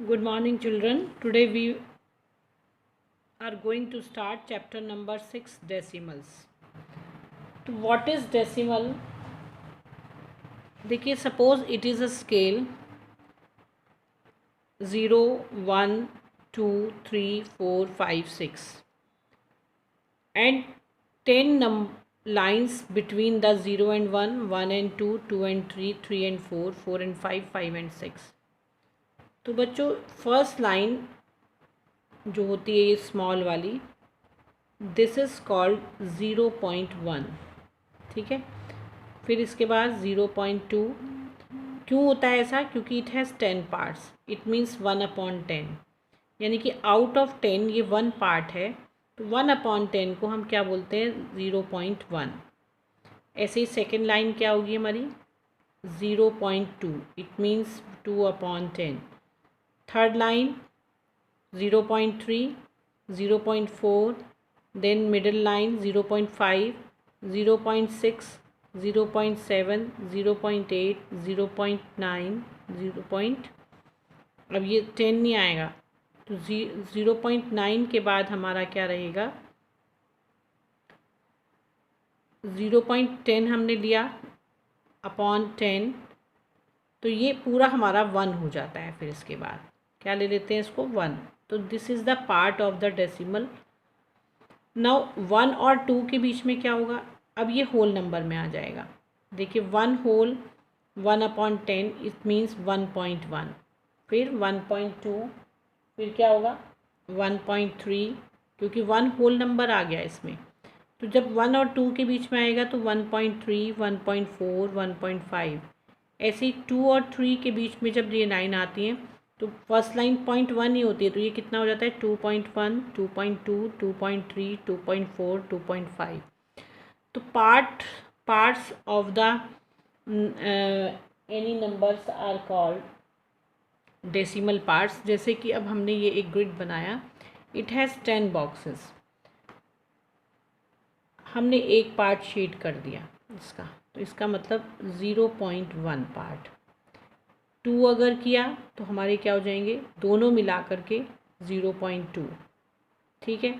Good morning, children. Today we are going to start chapter number 6, decimals. तो what is decimal? देखिए, suppose it is a scale 0, 1, 2, 3, 4, 5, 6 and 10 lines between the 0 and 1, 1 and 2, 2 and 3, 3 and 4, 4 and 5, 5 and 6. तो बच्चों first line जो होती है ये small वाली, this is called 0.1. ठीक है, फिर इसके बाद 0.2. क्यों होता है ऐसा? क्योंकि it has 10 parts. It means 1/10, यानी कि आउट ऑफ 10 ये 1 पार्ट है. तो 1/10 को हम क्या बोलते हैं? 0.1. ऐसे ही सेकेंड लाइन क्या होगी हमारी? 0.2. It means 2/10. Third line 0.3, 0.4, then middle line 0.5, 0.6, 0.7, 0.8, 0.9, 0. अब ये 10 नहीं आएगा तो 0.9 के बाद हमारा क्या रहेगा? 0.10 हमने लिया अपॉन 10, तो ये पूरा हमारा 1 हो जाता है. फिर इसके बाद क्या ले लेते हैं इसको? 1. तो this is the part of the decimal. Now 1 और 2 के बीच में क्या होगा? अब ये होल नंबर में आ जाएगा. देखिए 1 होल 1/10 इट मीन्स 1.1. फिर 1.2, फिर क्या होगा? 1.3, क्योंकि 1 होल नंबर आ गया इसमें. तो जब 1 और 2 के बीच में आएगा तो 1.3, 1.4, 1.5. ऐसे ही 2 और 3 के बीच में जब ये 9 आती हैं तो फर्स्ट लाइन 0.1 ही होती है. तो ये कितना हो जाता है? 2.1, 2.2, 2.3, 2.4, 2.5. तो parts of the any numbers are called decimal parts. जैसे कि अब हमने ये एक ग्रिड बनाया, इट हैज़ 10 बॉक्सेस. हमने एक पार्ट शेड कर दिया इसका, तो इसका मतलब 0.1 पार्ट. 2 अगर किया तो हमारे क्या हो जाएंगे? दोनों मिला करके 0.2. ठीक है,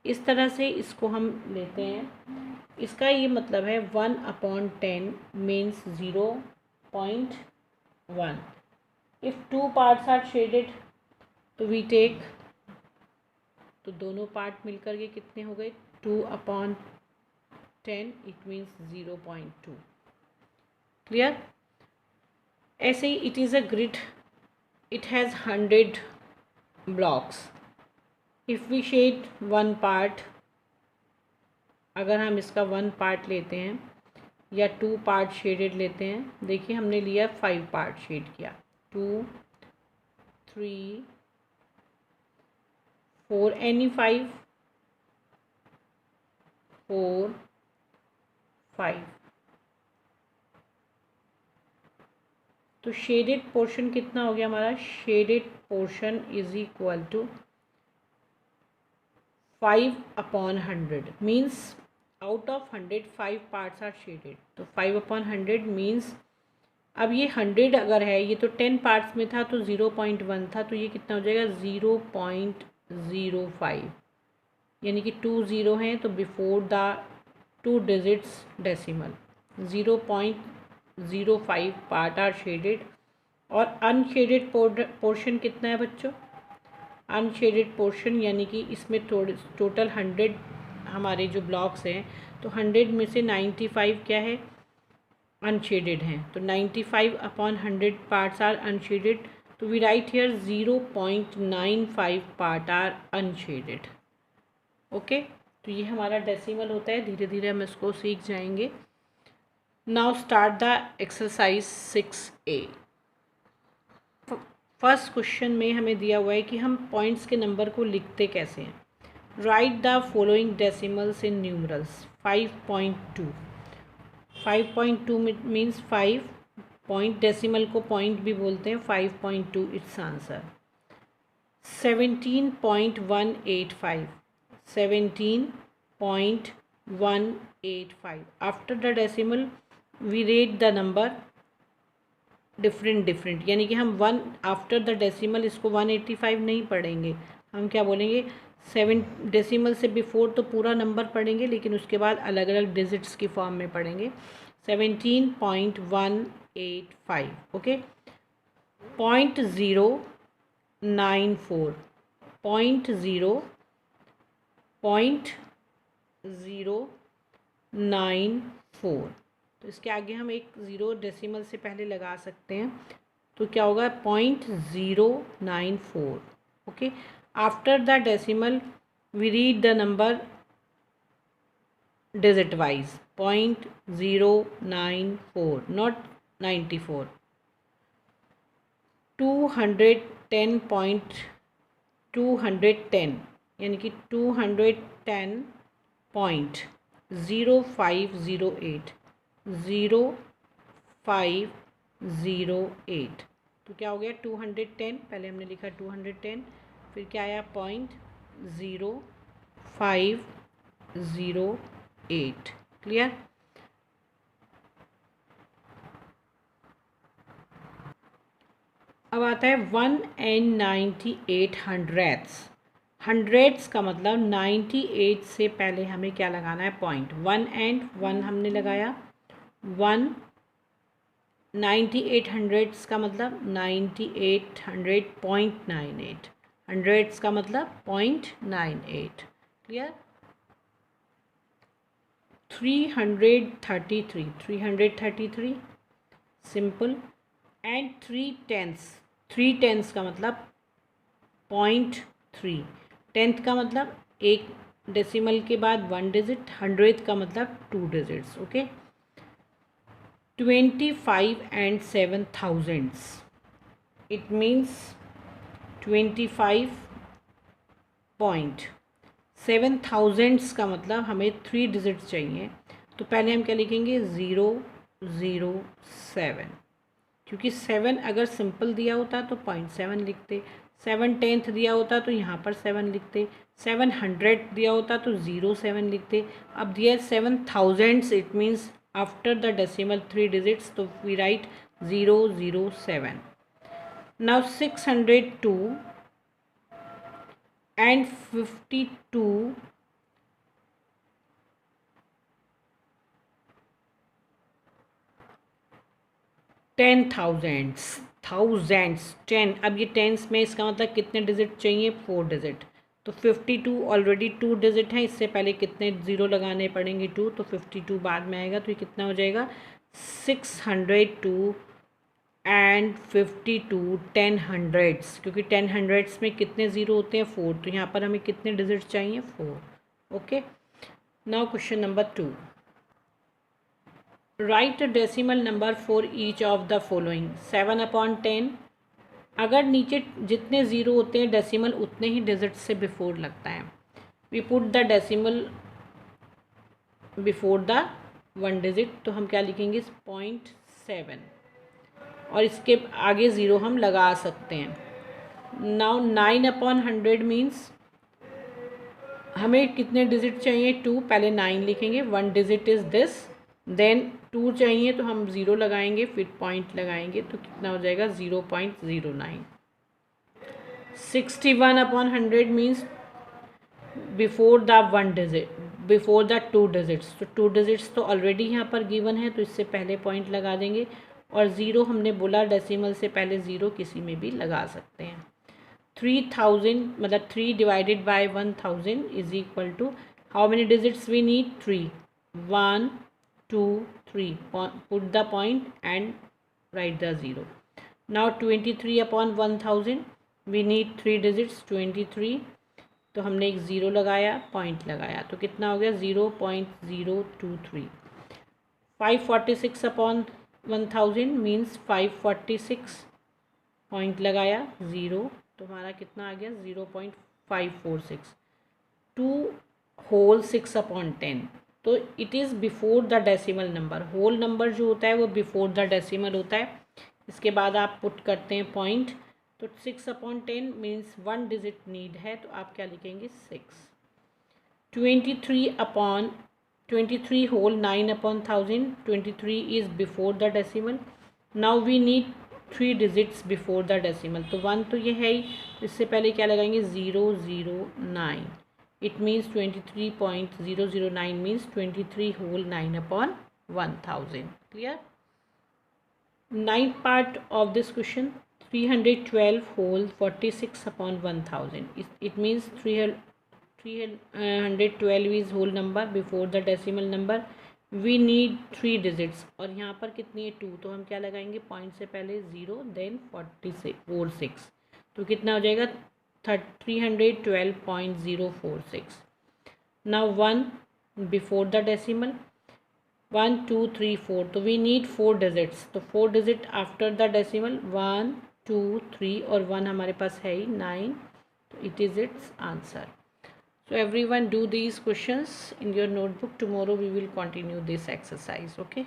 इस तरह से इसको हम लेते हैं. इसका ये मतलब है 1/10 means 0.1. If 2 parts are shaded तो वी टेक, तो दोनों पार्ट मिलकर के कितने हो गए? 2/10. It means 0.2. क्लियर? ऐसे ही it is a grid, it has 100 blocks. If we shade 1 part, अगर हम इसका 1 पार्ट लेते हैं या 2 पार्ट शेडेड लेते हैं. देखिए हमने लिया 5 पार्ट शेड किया. 2, 3, 4, एनी 5, 4, 5. तो शेडेड पोर्शन कितना हो गया हमारा? Shaded portion is equal to 5/100. Means out of 100 5 parts are shaded. तो 5/100 मीन्स, अब ये 100 अगर है, ये तो 10 पार्ट्स में था तो 0.1 था, तो ये कितना हो जाएगा? 0.05. यानी कि 2 0 हैं तो before the 2 digits decimal. 0.05 part are shaded. और अनशेडेड पोर्शन कितना है बच्चों? अनशेडेड पोर्शन यानी कि इसमें टोटल 100 हमारे जो ब्लॉक्स हैं, तो 100 में से 95 क्या है? अनशेडेड हैं. तो 95/100 पार्ट्स आर अनशेडेड. तो we write here 0.95 part are unshaded. Okay, तो ये हमारा डेसिमल होता है. धीरे धीरे हम इसको सीख जाएंगे. Now start the exercise 6A. First question में हमें दिया हुआ है कि हम पॉइंट्स के नंबर को लिखते कैसे हैं. Right the following decimals in numerals. 5.2. 5.2 means 5 point. Decimal को पॉइंट भी बोलते हैं. 5.2 it's answer. 17.185. 17.185. After the decimal we rate the number different different, यानी कि हम वन आफ्टर द डेसिमल इसको 185 नहीं पढ़ेंगे, हम क्या बोलेंगे 7 डेसिमल से बिफोर तो पूरा नंबर पढ़ेंगे, लेकिन उसके बाद अलग अलग डिजिट्स की फॉर्म में पढ़ेंगे। 17.185, ओके। 0.094, 0.094, तो इसके आगे हम एक ज़ीरो डेसिमल से पहले लगा सकते हैं, तो क्या होगा 0.094, okay. After the decimal we read the number digit wise, 0.094, not 94। 210 यानी कि 210.0508, 0508, तो क्या हो गया 210, पहले हमने लिखा 210, फिर क्या आया 0.0508, क्लियर। अब आता है 1 and 98 हंड्रेड्स। हंड्रेड्स का मतलब 98 से पहले हमें क्या लगाना है पॉइंट, 1 and 1 हमने लगाया, 1 98 हंड्रेड्स का मतलब 9800.98, हंड्रेड्स का मतलब 0.98, क्लियर। 333 सिंपल, एंड 3 टेंस का मतलब 0.3, टेंथ का मतलब एक डेसिमल के बाद 1 डिजिट, हंड्रेड का मतलब 2 digits, okay. 25 and 7 thousands, it means 25.7 thousands का मतलब हमें 3 डिजिट्स चाहिए, तो पहले हम क्या लिखेंगे 007, क्योंकि 7 अगर सिंपल दिया होता तो 0.7 लिखते, 7 टेंथ दिया होता तो यहाँ पर 7 लिखते, 700 दिया होता तो 07 लिखते। अब दिया 7 thousands, it means after the decimal 3 digits, तो we right 007। Now 602 and 52 10,000s, 10, अब ये टेंस में इसका मतलब कितने डिजिट चाहिए 4 डिजिट, तो 52 ऑलरेडी 2 डिजिट है, इससे पहले कितने ज़ीरो लगाने पड़ेंगे 2, तो 52 बाद में आएगा, तो ये कितना हो जाएगा 602 and 52 10 हंड्रेड्स, क्योंकि 10 हंड्रेड्स में कितने ज़ीरो होते हैं 4, तो यहाँ पर हमें कितने डिजिट चाहिए 4, okay. Now question number 2, right a decimal number for each of the following. 7/10, अगर नीचे जितने ज़ीरो होते हैं डेसिमल उतने ही डिजिट से बिफोर लगता है, we put the decimal before the 1 digit, तो हम क्या लिखेंगे 0.7, और इसके आगे ज़ीरो हम लगा सकते हैं। नाउ 9/100 मीन्स हमें कितने डिजिट चाहिए 2, पहले 9 लिखेंगे, 1 डिजिट इज़ दिस, देन 2 चाहिए तो हम ज़ीरो लगाएंगे, फिर पॉइंट लगाएंगे, तो कितना हो जाएगा 0.09। 61/100 means before the 1 digit, before the 2 digits, तो 2 डिजिट्स तो ऑलरेडी यहाँ पर गिवन है, तो इससे पहले पॉइंट लगा देंगे, और ज़ीरो हमने बोला डेसिमल से पहले ज़ीरो किसी में भी लगा सकते हैं। 3000 मतलब 3 divided by 1000 is equal to how many digits we need 3, 1 2 3, put the point and write the zero. Now 23/1000 we need 3 digits 23, तो हमने एक ज़ीरो लगाया, पॉइंट लगाया, तो कितना हो गया 0.023। 546/1000 मीन्स 546, पॉइंट लगाया ज़ीरो, तो हमारा कितना आ गया 0.546। 2 होल 6/10, तो it is before the decimal number, whole number जो होता है वो बिफोर द डेसिमल होता है, इसके बाद आप पुट करते हैं पॉइंट, तो 6/10 मीन्स 1 डिजिट नीड है, तो आप क्या लिखेंगे 6। 23 whole 9/1000, 23 is before the decimal, now we need 3 digits before the decimal. तो 1 तो ये है ही, इससे पहले क्या लगाएंगे 009। It means 23.009 means 23 whole 9 upon 1000। Clear. Ninth part of this question 312 whole 46 upon 1000. It means 312 is whole number before the decimal number. We need 3 digits और यहाँ पर कितनी है 2, तो हम क्या लगाएंगे पॉइंट से पहले 0 देन 46, तो कितना हो जाएगा 312.046. Now 1 before the decimal 1 2 3 4, तो वी नीड 4 डिजिट्स, तो 4 डिजिट आफ्टर द डेसिमल 1 2 3 और 1 हमारे पास है ही 9, तो it is it's answer. So everyone do these questions in your notebook. Tomorrow we will continue this exercise. Okay.